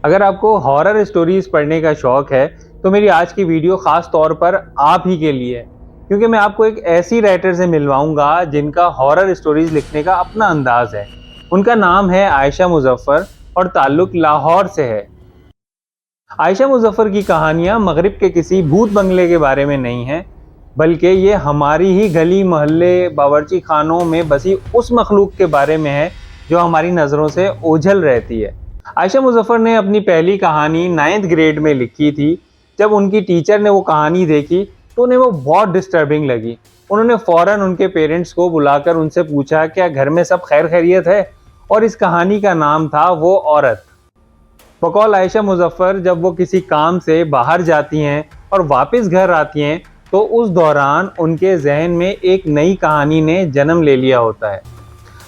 अगर आपको horror stories पढ़ने का शौक है तो मेरी आज की वीडियो खास तौर पर आप ही के लिए है, क्योंकि मैं आपको एक ऐसी राइटर से मिलवाऊंगा जिनका हॉरर स्टोरीज लिखने का अपना अंदाज है। उनका नाम है आयशा मुजफ्फर और ताल्लुक लाहौर से है। आयशा मुजफ्फर की कहानियां मगरिब के किसी भूत बंगले के बारे में नहीं हैं, बल्कि ये हमारी ही गली मोहल्ले बावर्ची खानों में बसी उस मखलूक के बारे में है जो हमारी नज़रों से ओझल रहती है। आयशा मुजफ्फर ने अपनी पहली कहानी 9th ग्रेड में लिखी थी। जब उनकी टीचर ने वो कहानी देखी तो उन्हें वो बहुत डिस्टर्बिंग लगी। उन्होंने फ़ौरन उनके पेरेंट्स को बुलाकर उनसे पूछा क्या घर में सब खैर खैरियत है, और इस कहानी का नाम था वो औरत। बकौल आयशा मुजफ्फर जब वो किसी काम से बाहर जाती हैं और वापस घर आती हैं तो उस दौरान उनके जहन में एक नई कहानी ने जन्म ले लिया होता है।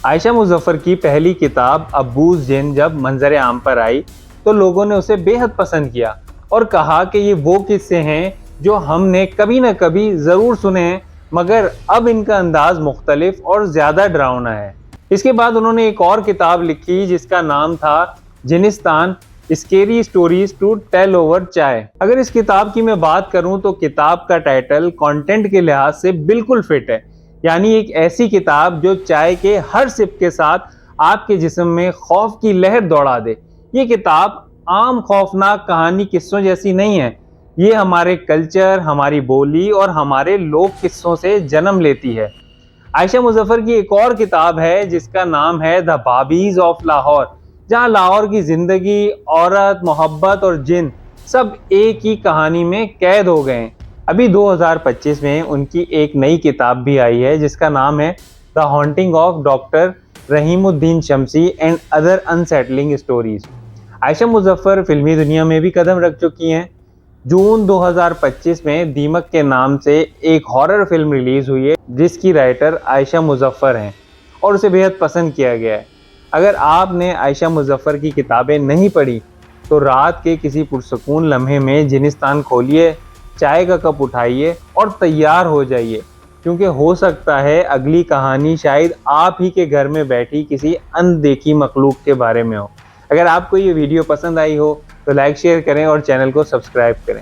आयशा मुजफ्फर की पहली किताब अब्बूस जिन जब मंजर आम पर आई तो लोगों ने उसे बेहद पसंद किया और कहा कि ये वो किस्से हैं जो हमने कभी ना कभी ज़रूर सुने हैं, मगर अब इनका अंदाज मुख्तलिफ और ज़्यादा डरावना है। इसके बाद उन्होंने एक और किताब लिखी जिसका नाम था Jinnistan, scary stories to tell over chai. अगर इस किताब की मैं बात करूं तो किताब का टाइटल कंटेंट के लिहाज से बिल्कुल फिट है, यानी एक ऐसी किताब जो चाय के हर सिप के साथ आपके जिस्म में खौफ की लहर दौड़ा दे। ये किताब आम खौफनाक कहानी किस्सों जैसी नहीं है, ये हमारे कल्चर, हमारी बोली और हमारे लोक किस्सों से जन्म लेती है। आयशा मुजफ्फर की एक और किताब है जिसका नाम है द बाबीज ऑफ लाहौर, जहाँ लाहौर की जिंदगी, औरत, मोहब्बत और जिन सब एक ही कहानी में कैद हो गए। अभी 2025 में उनकी एक नई किताब भी आई है जिसका नाम है the haunting of doctor Rahimuddin Shamsi and other unsettling stories. Ayesha Muzaffar फिल्मी दुनिया में भी कदम रख चुकी हैं। जून 2025 में दीमक के नाम से एक हॉरर फिल्म रिलीज हुई है जिसकी राइटर आयशा मुजफ्फर हैं और उसे बेहद पसंद किया गया है। अगर आपने आयशा मुजफ्फर की किताबें नहीं पढ़ी तो रात के किसी पुरसकून लम्हे में जिनिस्तान खोलिए, चाय का कप उठाइए और तैयार हो जाइए, क्योंकि हो सकता है अगली कहानी शायद आप ही के घर में बैठी किसी अनदेखी मखलूक के बारे में हो। अगर आपको ये वीडियो पसंद आई हो तो लाइक शेयर करें और चैनल को सब्सक्राइब करें।